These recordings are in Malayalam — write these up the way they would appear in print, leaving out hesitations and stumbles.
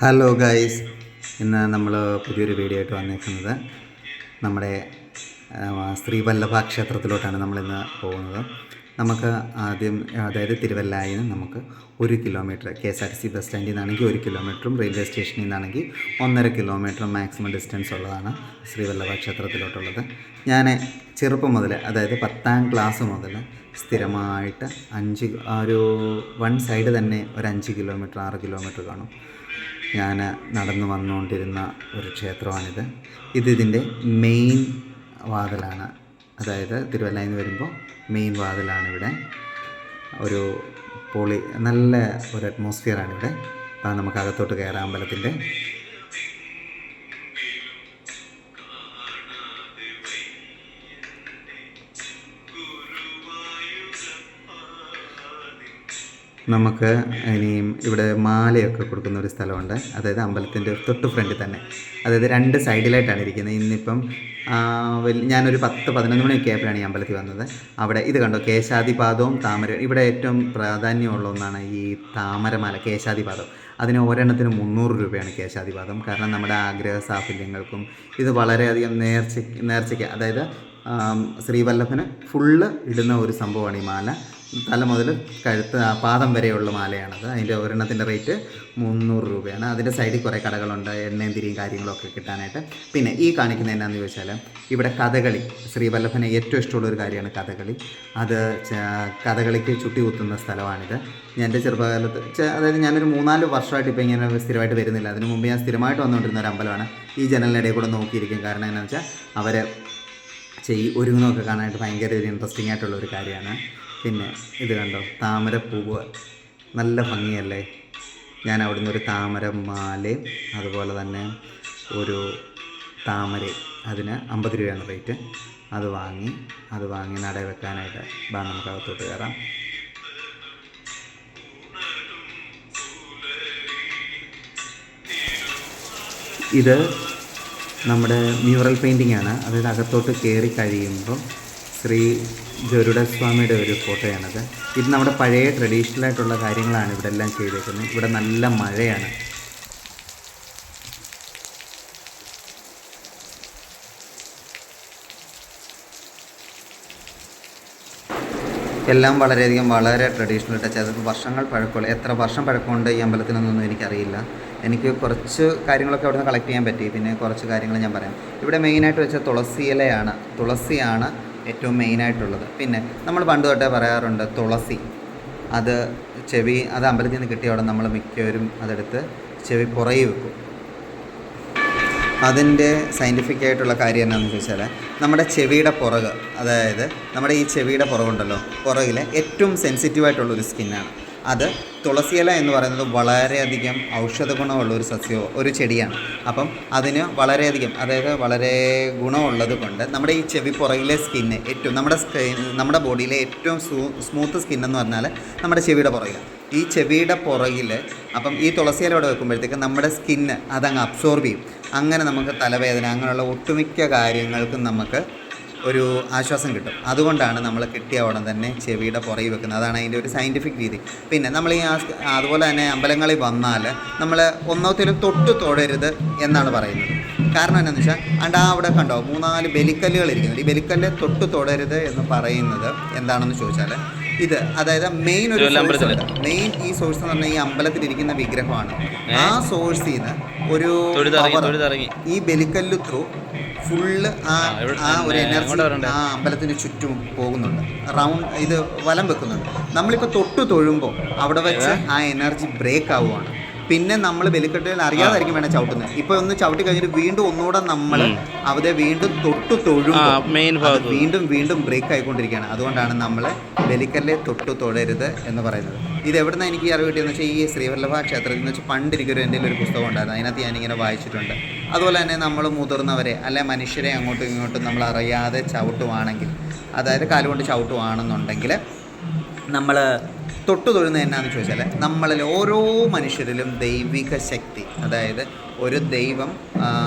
ഹലോ ഗൈസ്, ഇന്ന് നമ്മൾ പുതിയൊരു വീഡിയോ ആയിട്ട് വന്നിരിക്കുന്നത് നമ്മുടെ ശ്രീവല്ലഭ ക്ഷേത്രത്തിലോട്ടാണ് നമ്മളിന്ന് പോകുന്നത്. നമുക്ക് ആദ്യം അതായത് തിരുവല്ലായിൽ നിന്ന് നമുക്ക് 1 കിലോമീറ്റർ KSRTC ബസ് സ്റ്റാൻഡിൽ നിന്നാണെങ്കിൽ 1 കിലോമീറ്ററും റെയിൽവേ സ്റ്റേഷനിൽ നിന്നാണെങ്കിൽ 1.5 കിലോമീറ്ററും മാക്സിമം ഡിസ്റ്റൻസ് ഉള്ളതാണ് ശ്രീവല്ലഭ ക്ഷേത്രത്തിലോട്ടുള്ളത്. ഞാൻ ചെറുപ്പം മുതൽ അതായത് 10ാം ക്ലാസ് മുതൽ സ്ഥിരമായിട്ട് ഒരു വൺ സൈഡ് തന്നെ ഒരു 5 കിലോമീറ്റർ 6 കിലോമീറ്റർ കാണും ഞാൻ നടന്നു വന്നുകൊണ്ടിരുന്ന ഒരു ക്ഷേത്രമാണിത്. ഇതിൻ്റെ മെയിൻ വാതിലാണ്, അതായത് തിരുവല്ലയിൽ നിന്ന് വരുമ്പോൾ മെയിൻ വാതിലാണ്. ഇവിടെ ഒരു നല്ല ഒരു അറ്റ്മോസ്ഫിയറാണ് ഇവിടെ. നമുക്ക് അകത്തോട്ട് കയറാം അമ്പലത്തിൻ്റെ. നമുക്ക് ഇനിയും ഇവിടെ മാലയൊക്കെ കൊടുക്കുന്ന ഒരു സ്ഥലമുണ്ട്, അതായത് അമ്പലത്തിൻ്റെ തൊട്ട് ഫ്രണ്ടിൽ തന്നെ, അതായത് 2 സൈഡിലായിട്ടാണ് ഇരിക്കുന്നത്. ഇന്നിപ്പം ഞാനൊരു 10-11 മണിയൊക്കെ ആയപ്പോഴാണ് ഈ അമ്പലത്തിൽ വന്നത്. അവിടെ ഇത് കണ്ടോ, കേശാദിപാദവും താമര. ഇവിടെ ഏറ്റവും പ്രാധാന്യമുള്ള ഒന്നാണ് ഈ താമരമാല, കേശാദിപാദം. അതിന് ഒരെണ്ണത്തിന് 300 രൂപയാണ് കേശാദിപാദം. കാരണം നമ്മുടെ ആഗ്രഹ സാഫല്യങ്ങൾക്കും ഇത് വളരെയധികം നേർച്ചയ്ക്ക് അതായത് ശ്രീവല്ലഭന് ഫുള്ള് ഇടുന്ന ഒരു സംഭവമാണ് ഈ മാല. തല മുതൽ കഴുത്ത് പാദം വരെയുള്ള മാലയാണത്. അതിൻ്റെ ഒരെണ്ണത്തിൻ്റെ റേറ്റ് 300 രൂപയാണ്. അതിൻ്റെ സൈഡിൽ കുറേ കടകളുണ്ട്, എണ്ണയും തിരിയും കാര്യങ്ങളൊക്കെ കിട്ടാനായിട്ട്. പിന്നെ ഈ കാണിക്കുന്നത് എന്നാന്ന് ചോദിച്ചാൽ ഇവിടെ കഥകളി, ശ്രീവല്ലഭന് ഏറ്റവും ഇഷ്ടമുള്ളൊരു കാര്യമാണ് കഥകളി. കഥകളിക്ക് ചുട്ടി കുത്തുന്ന സ്ഥലമാണിത്. എൻ്റെ ചെറുപ്പകാലത്ത് അതായത് ഞാനൊരു 3-4 വർഷമായിട്ട് ഇപ്പോൾ ഇങ്ങനെ സ്ഥിരമായിട്ട് വരുന്നില്ല. അതിന് മുമ്പ് ഞാൻ സ്ഥിരമായിട്ട് വന്നുകൊണ്ടിരുന്ന ഒരു അമ്പലമാണ്. ഈ ജനലിനിടയിൽ കൂടെ നോക്കിയിരിക്കും. കാരണം എന്താണെന്ന് വെച്ചാൽ അവർ ഒരുങ്ങുന്നതൊക്കെ കാണാനായിട്ട് ഭയങ്കര ഒരു ഇൻട്രസ്റ്റിംഗ് ആയിട്ടുള്ളൊരു കാര്യമാണ്. പിന്നെ ഇത് കണ്ടോ, താമരപ്പൂവ് നല്ല ഭംഗിയല്ലേ. ഞാൻ അവിടുന്ന് ഒരു താമരമാലയും അതുപോലെ തന്നെ ഒരു താമരയും, അതിന് 50 രൂപയാണ് റേറ്റ്. അത് വാങ്ങി നട വെക്കാനായിട്ട് നമുക്ക് അകത്തോട്ട് കയറാം. ഇത് നമ്മുടെ മ്യൂറൽ പെയിൻറ്റിംഗ് ആണ്. അതായത് അകത്തോട്ട് കയറി കഴിയുമ്പം ശ്രീ ഗരുഡസ്വാമിയുടെ ഒരു ഫോട്ടോയാണത്. ഇത് നമ്മുടെ പഴയ ട്രഡീഷണലായിട്ടുള്ള കാര്യങ്ങളാണ് ഇവിടെ എല്ലാം ചെയ്തേക്കുന്നത്. ഇവിടെ നല്ല മഴയാണ്. എല്ലാം വളരെ ട്രഡീഷണൽ ടച്ച്. അത് വർഷങ്ങൾ പഴക്കമുള്ള, എത്ര വർഷം പഴക്കമുണ്ട് ഈ അമ്പലത്തിനൊന്നും എനിക്കറിയില്ല. എനിക്ക് കുറച്ച് കാര്യങ്ങളൊക്കെ അവിടെ നിന്ന് കളക്ട് ചെയ്യാൻ പറ്റി. പിന്നെ കുറച്ച് കാര്യങ്ങൾ ഞാൻ പറയാം. ഇവിടെ മെയിനായിട്ട് വെച്ചാൽ തുളസിയാണ് ഏറ്റവും മെയിനായിട്ടുള്ളത്. പിന്നെ നമ്മൾ പണ്ട് തൊട്ടേ പറയാറുണ്ട്, തുളസി അത് അമ്പലത്തിൽ നിന്ന് കിട്ടിയ അവിടെ നമ്മൾ മിക്കവരും അതെടുത്ത് ചെവി പുറകെ വെക്കും. അതിൻ്റെ സയൻറ്റിഫിക് ആയിട്ടുള്ള കാര്യം എന്താണെന്ന് ചോദിച്ചാൽ, നമ്മുടെ ചെവിയുടെ പുറക്, അതായത് നമ്മുടെ ഈ ചെവിയുടെ പുറകുണ്ടല്ലോ, പുറകിൽ ഏറ്റവും സെൻസിറ്റീവായിട്ടുള്ളൊരു സ്കിന്നാണ്. അത് തുളസിയില എന്ന് പറയുന്നത് വളരെയധികം ഔഷധ ഗുണമുള്ള ഒരു ചെടിയാണ്. അപ്പം അതിന് വളരെയധികം, അതായത് വളരെ ഗുണമുള്ളത് കൊണ്ട് നമ്മുടെ ഈ ചെവി പുറകിലെ സ്കിന്ന് ഏറ്റവും നമ്മുടെ ബോഡിയിലെ ഏറ്റവും സ്മൂത്ത് സ്കിന്നെന്ന് പറഞ്ഞാൽ നമ്മുടെ ചെവിയുടെ പുറകിൽ. ഈ ചെവിയുടെ പുറകിൽ അപ്പം ഈ തുളസിയില അവിടെ വെക്കുമ്പോഴത്തേക്ക് നമ്മുടെ സ്കിന്ന് അതങ്ങ് അബ്സോർബ് ചെയ്യും. അങ്ങനെ നമുക്ക് തലവേദന അങ്ങനെയുള്ള ഒട്ടുമിക്ക കാര്യങ്ങൾക്കും നമുക്ക് ഒരു ആശ്വാസം കിട്ടും. അതുകൊണ്ടാണ് നമ്മൾ കിട്ടിയ ഉടൻ തന്നെ ചെവിയുടെ പുറകിൽ വെക്കുന്നത്. അതാണ് അതിൻ്റെ ഒരു സയൻറ്റിഫിക് രീതി. പിന്നെ നമ്മൾ അതുപോലെ തന്നെ അമ്പലങ്ങളിൽ വന്നാൽ നമ്മൾ ഒന്നോത്തിലും തൊടരുത് എന്നാണ് പറയുന്നത്. കാരണം എന്താണെന്ന് വെച്ചാൽ അവിടെ കണ്ടോ 3-4 ബലിക്കല്ലുകൾ ഇരിക്കുന്നത്. ഈ ബലിക്കല്ല് തൊടരുത് എന്ന് പറയുന്നത് എന്താണെന്ന് ചോദിച്ചാൽ, ഇത് അതായത് മെയിൻ ഈ സോഴ്സ് എന്ന് പറഞ്ഞാൽ ഈ അമ്പലത്തിലിരിക്കുന്ന വിഗ്രഹമാണ്. ആ സോഴ്സിൽ നിന്ന് ഒരു ഈ ബലിക്കല്ല് ത്രൂ ഫുള്ള് ആ ഒരു എനർജി ആ അമ്പലത്തിന് ചുറ്റും പോകുന്നുണ്ട്. ഇത് വലം വെക്കുന്നുണ്ട്. നമ്മളിപ്പോൾ തൊഴുമ്പോൾ അവിടെ വെച്ച് ആ എനർജി ബ്രേക്ക് ആവുകയാണ്. പിന്നെ നമ്മൾ ബലിക്കെട്ടുകൾ അറിയാതായിരിക്കും വേണം ചവിട്ടുന്നത്. ഇപ്പോൾ ഒന്ന് ചവിട്ടി കഴിഞ്ഞിട്ട് വീണ്ടും ഒന്നുകൂടെ നമ്മൾ അവിടെ വീണ്ടും തൊഴുമ്പോൾ വീണ്ടും ബ്രേക്ക് ആയിക്കൊണ്ടിരിക്കുകയാണ്. അതുകൊണ്ടാണ് നമ്മൾ ബലിക്കല്ലെ തൊഴരുത് എന്ന് പറയുന്നത്. ഇത് എവിടെ നിന്ന് എനിക്ക് അറിവ് കിട്ടിയെന്ന് വെച്ചാൽ, ഈ ശ്രീവല്ലഭ ക്ഷേത്രത്തിൽ എന്ന് വെച്ചാൽ പണ്ടിരിക്കൊരു എൻ്റെ ഒരു പുസ്തകം ഉണ്ടായിരുന്നു. അതിനകത്ത് ഞാനിങ്ങനെ വായിച്ചിട്ടുണ്ട്. അതുപോലെ തന്നെ നമ്മൾ മുതിർന്നവരെ അല്ലെ മനുഷ്യരെ അങ്ങോട്ടും ഇങ്ങോട്ടും നമ്മൾ അറിയാതെ ചവിട്ടുവാണെങ്കിൽ, അതായത് കാലുകൊണ്ട് ചവിട്ടുവാണെന്നുണ്ടെങ്കിൽ, നമ്മൾ തൊഴുന്നത് എന്നാന്ന് ചോദിച്ചാൽ, നമ്മളിൽ ഓരോ മനുഷ്യരിലും ദൈവിക ശക്തി, അതായത് ഒരു ദൈവം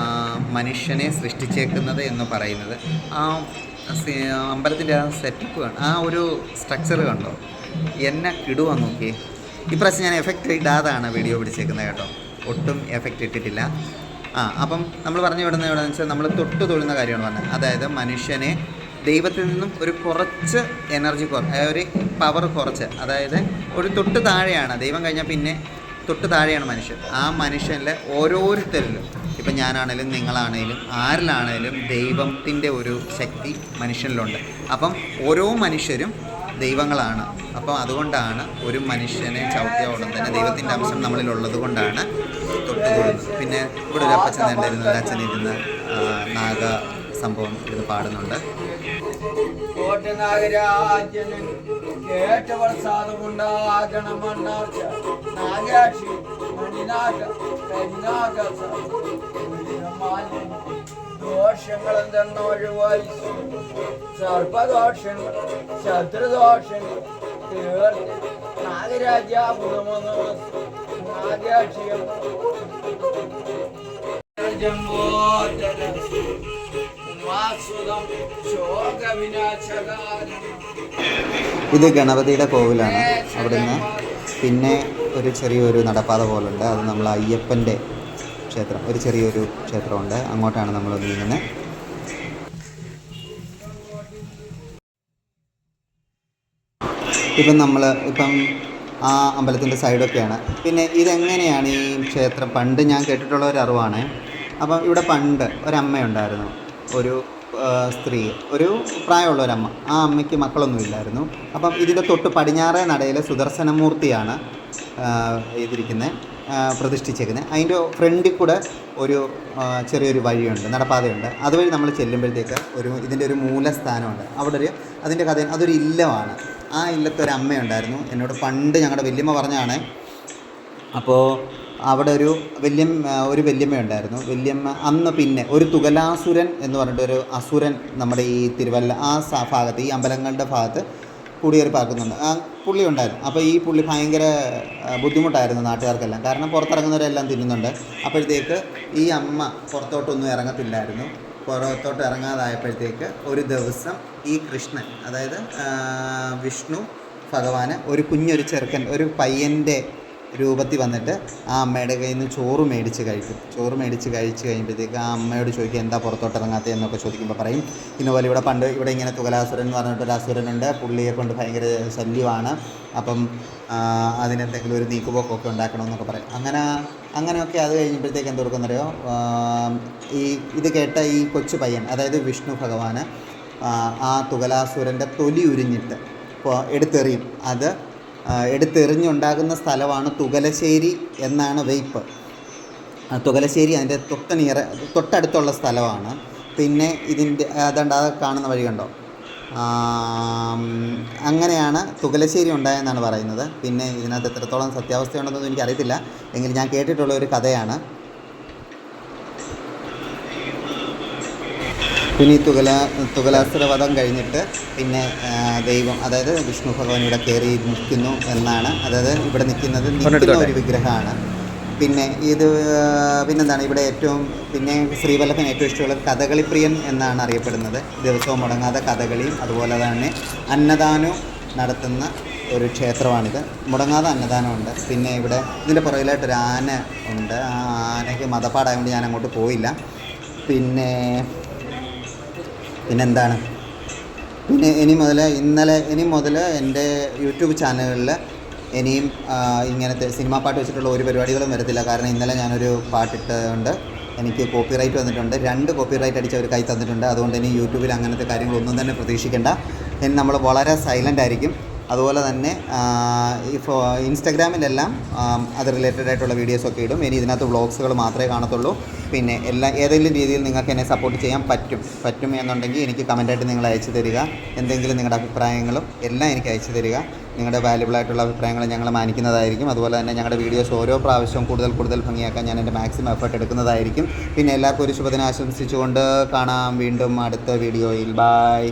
മനുഷ്യനെ സൃഷ്ടിച്ചേക്കുന്നത് എന്ന് പറയുന്നത് ആ അമ്പലത്തിൻ്റെ ആ സെറ്റപ്പ്, ആ ഒരു സ്ട്രക്ചർ കണ്ടോ, എന്നെ കിടുവാൻ നോക്കി. ഇപ്രാവശ്യം ഞാൻ എഫക്റ്റ് ഇടാതാണ് വീഡിയോ പിടിച്ചേക്കുന്നത് കേട്ടോ. ഒട്ടും എഫക്റ്റ് ഇട്ടിട്ടില്ല. അപ്പം നമ്മൾ പറഞ്ഞു വിടുന്നത് എവിടെയെന്ന് വെച്ചാൽ നമ്മൾ തൊട്ട് തൊഴുന്ന കാര്യമാണ് പറഞ്ഞത്. അതായത് മനുഷ്യനെ ദൈവത്തിൽ നിന്നും ഒരു കുറച്ച് എനർജി ഒരു പവർ കുറച്ച്, അതായത് ഒരു തൊട്ട് താഴെയാണ് ദൈവം കഴിഞ്ഞാൽ പിന്നെ തൊട്ട് താഴെയാണ് മനുഷ്യൻ. ആ മനുഷ്യനിലെ ഓരോരുത്തരിലും, ഇപ്പം ഞാനാണേലും നിങ്ങളാണേലും ആരിലാണേലും ദൈവത്തിൻ്റെ ഒരു ശക്തി മനുഷ്യനിലുണ്ട്. അപ്പം ഓരോ മനുഷ്യരും ദൈവങ്ങളാണ്. അപ്പോൾ അതുകൊണ്ടാണ് ഒരു മനുഷ്യനെ ചവിട്ടിയ ഉടൻ തന്നെ ദൈവത്തിൻ്റെ അംശം നമ്മളിലുള്ളത് കൊണ്ടാണ് തൊട്ടുകൊടുക്കുന്നത്. പിന്നെ ഇവിടെ ഒരു അപ്പച്ചൻ ഉണ്ടായിരുന്നു, ഒരു അച്ഛൻ ഇരുന്ന് നാഗ സംഭവം ഇത് പാടുന്നുണ്ട്. ദോഷങ്ങളെന്തെന്നൊഴിവായി സർപ്പദോഷങ്ങൾ ശത്രുദോഷങ്ങൾ തീർത്ത് നാഗരാജ്യാപുരമെന്ന് നാഗാക്ഷിയം ഇത് ഗണപതിയുടെ കോവിലാണ്. അവിടുന്ന് പിന്നെ ഒരു ചെറിയൊരു നടപ്പാത പോലുണ്ട്. അത് നമ്മൾ അയ്യപ്പൻ്റെ ക്ഷേത്രം, ഒരു ചെറിയൊരു ക്ഷേത്രമുണ്ട്. അങ്ങോട്ടാണ് നമ്മൾ നീങ്ങുന്നത്. ഇപ്പം ആ അമ്പലത്തിൻ്റെ സൈഡൊക്കെയാണ്. പിന്നെ ഇതെങ്ങനെയാണ് ഈ ക്ഷേത്രം, പണ്ട് ഞാൻ കേട്ടിട്ടുള്ള ഒരു അറിവാണ്. അപ്പം ഇവിടെ പണ്ട് ഒരമ്മയുണ്ടായിരുന്നു, ഒരു സ്ത്രീ, ഒരു പ്രായമുള്ള ഒരമ്മ. ആ അമ്മയ്ക്ക് മക്കളൊന്നുമില്ലായിരുന്നു. അപ്പം ഇതിൻ്റെ തൊട്ട് പടിഞ്ഞാറേ നടയിൽ സുദർശനമൂർത്തിയാണ് ഇതിരിക്കുന്നത്, പ്രതിഷ്ഠിച്ചേക്കുന്നത്. അതിൻ്റെ ഫ്രണ്ടിൽ കൂടെ ഒരു ചെറിയൊരു വഴിയുണ്ട്, നടപ്പാതയുണ്ട്. അതുവഴി നമ്മൾ ചെല്ലുമ്പോഴത്തേക്ക് ഇതിൻ്റെ ഒരു മൂലസ്ഥാനമുണ്ട്. അവിടെ അതിൻ്റെ കഥ, അതൊരു ഇല്ലമാണ്. ആ ഇല്ലത്തൊരു അമ്മയുണ്ടായിരുന്നു. എന്നോട് പണ്ട് ഞങ്ങളുടെ വല്യമ്മ പറഞ്ഞാണ്. അപ്പോൾ അവിടെ ഒരു വല്യമ്മയുണ്ടായിരുന്നു. വല്യമ്മ അന്ന് പിന്നെ ഒരു തുകലാസുരൻ എന്ന് പറഞ്ഞിട്ടൊരു അസുരൻ നമ്മുടെ ഈ തിരുവല്ല ആ ഭാഗത്ത്, ഈ അമ്പലങ്ങളുടെ ഭാഗത്ത് കുടിയേറി പാർക്കുന്നുണ്ട്. ആ പുള്ളി ഉണ്ടായിരുന്നു. അപ്പോൾ ഈ പുള്ളി ഭയങ്കര ബുദ്ധിമുട്ടായിരുന്നു നാട്ടുകാർക്കെല്ലാം. കാരണം പുറത്തിറങ്ങുന്നവരെല്ലാം തിന്നുന്നുണ്ട്. അപ്പോഴത്തേക്ക് ഈ അമ്മ പുറത്തോട്ടൊന്നും ഇറങ്ങത്തില്ലായിരുന്നു. പുറത്തോട്ട് ഇറങ്ങാതായപ്പോഴത്തേക്ക് ഒരു ദിവസം ഈ കൃഷ്ണൻ, അതായത് വിഷ്ണു ഭഗവാന് ഒരു കുഞ്ഞൊരു ചെറുക്കൻ, ഒരു പയ്യൻ്റെ രൂപത്തിൽ വന്നിട്ട് ആ അമ്മയുടെ കയ്യിൽ നിന്ന് ചോറ് മേടിച്ച് കഴിച്ച് കഴിയുമ്പോഴത്തേക്ക് ആ അമ്മയോട് ചോദിക്കുക എന്താ പുറത്തോട്ട് ഇറങ്ങാത്തത് എന്നൊക്കെ ചോദിക്കുമ്പോൾ പറയും ഇന്നുപോലെ ഇവിടെ ഇങ്ങനെ തുകലാസുരൻ എന്ന് പറഞ്ഞിട്ടൊരു അസുരനുണ്ട്, പുള്ളിയെ കൊണ്ട് ഭയങ്കര ശല്യമാണ്, അപ്പം അതിനെന്തെങ്കിലും ഒരു നീക്കുപോക്കൊക്കെ ഉണ്ടാക്കണമെന്നൊക്കെ പറയും. അങ്ങനെയൊക്കെ അത് കഴിഞ്ഞപ്പോഴത്തേക്ക് എന്ത് കൊടുക്കുന്നറിയോ, ഇത് കേട്ട ഈ കൊച്ചു പയ്യൻ, അതായത് വിഷ്ണു ഭഗവാന് ആ തുകലാസുരൻ്റെ തൊലി ഉരിഞ്ഞിട്ട് എടുത്തെറിയും. അത് എടുത്തെറിഞ്ഞുണ്ടാകുന്ന സ്ഥലമാണ് തുകലശ്ശേരി എന്നാണ് വെയ്പ്പ്. തുകലശ്ശേരി അതിൻ്റെ തൊട്ടടുത്തുള്ള സ്ഥലമാണ്. പിന്നെ ഇതിൻ്റെ അതുകൊണ്ട് അത് കാണുന്ന വഴി കണ്ടോ, അങ്ങനെയാണ് തുകലശ്ശേരി ഉണ്ടായെന്നാണ് പറയുന്നത്. പിന്നെ ഇതിനകത്ത് എത്രത്തോളം സത്യാവസ്ഥയുണ്ടെന്നൊന്നും എനിക്കറിയത്തില്ല, എങ്കിലും ഞാൻ കേട്ടിട്ടുള്ള ഒരു കഥയാണ്. പിന്നെ ഈ തുകലാസുരവധം കഴിഞ്ഞിട്ട് പിന്നെ ദൈവം, അതായത് വിഷ്ണു ഭഗവാൻ ഇവിടെ കയറി നിൽക്കുന്നു എന്നാണ്. അതായത് ഇവിടെ നിൽക്കുന്ന ഒരു വിഗ്രഹമാണ്. പിന്നെ പിന്നെന്താണ് ഇവിടെ പിന്നെ ശ്രീവല്ലഭൻ ഏറ്റവും ഇഷ്ടമുള്ള കഥകളിപ്രിയൻ എന്നാണ് അറിയപ്പെടുന്നത്. ദിവസവും മുടങ്ങാതെ കഥകളിയും അതുപോലെ തന്നെ അന്നദാനവും നടത്തുന്ന ഒരു ക്ഷേത്രമാണിത്. മുടങ്ങാതെ അന്നദാനമുണ്ട്. പിന്നെ ഇവിടെ ഇതിൻ്റെ പുറകിലായിട്ടൊരു ആന ഉണ്ട്. ആ ആനയ്ക്ക് മതപ്പാടായതുകൊണ്ട് ഞാൻ അങ്ങോട്ട് പോയില്ല. പിന്നെന്താണ്, പിന്നെ ഇനി മുതൽ എൻ്റെ യൂട്യൂബ് ചാനലുകളിൽ ഇനിയും ഇങ്ങനത്തെ സിനിമാ പാട്ട് വെച്ചിട്ടുള്ള ഒരു പരിപാടികളും വരത്തില്ല. കാരണം ഇന്നലെ ഞാനൊരു പാട്ടിട്ടുണ്ട്, എനിക്ക് കോപ്പിറൈറ്റ് വന്നിട്ടുണ്ട്. 2 കോപ്പിറൈറ്റ് അടിച്ച് അവർ കൈ തന്നിട്ടുണ്ട്. അതുകൊണ്ട് ഇനി യൂട്യൂബിൽ അങ്ങനത്തെ കാര്യങ്ങളൊന്നും തന്നെ പ്രതീക്ഷിക്കേണ്ട. ഇനി നമ്മൾ വളരെ സൈലൻ്റ് ആയിരിക്കും. അതുപോലെ തന്നെ ഇൻസ്റ്റഗ്രാമിലെല്ലാം അത് റിലേറ്റഡ് ആയിട്ടുള്ള വീഡിയോസൊക്കെ ഇടും. ഇനി ഇതിനകത്ത് വ്ളോഗ്സുകൾ മാത്രമേ കാണത്തുള്ളൂ. പിന്നെ ഏതെങ്കിലും രീതിയിൽ നിങ്ങൾക്ക് എന്നെ സപ്പോർട്ട് ചെയ്യാൻ പറ്റും എന്നുണ്ടെങ്കിൽ എനിക്ക് കമൻറ്റായിട്ട് നിങ്ങൾ അയച്ചു തരിക. എന്തെങ്കിലും നിങ്ങളുടെ അഭിപ്രായങ്ങളും എല്ലാം എനിക്ക് അയച്ചു തരിക. നിങ്ങളുടെ വാല്യുബിളായിട്ടുള്ള അഭിപ്രായങ്ങൾ ഞങ്ങൾ മാനിക്കുന്നതായിരിക്കും. അതുപോലെ തന്നെ ഞങ്ങളുടെ വീഡിയോസ് ഓരോ പ്രാവശ്യവും കൂടുതൽ ഭംഗിയാക്കാൻ ഞാൻ എൻ്റെ മാക്സിമം എഫേർട്ട് എടുക്കുന്നതായിരിക്കും. പിന്നെ എല്ലാവർക്കും ഒരു ശുഭദിനം ആശംസിച്ചുകൊണ്ട് കാണാം വീണ്ടും അടുത്ത വീഡിയോയിൽ. ബൈ.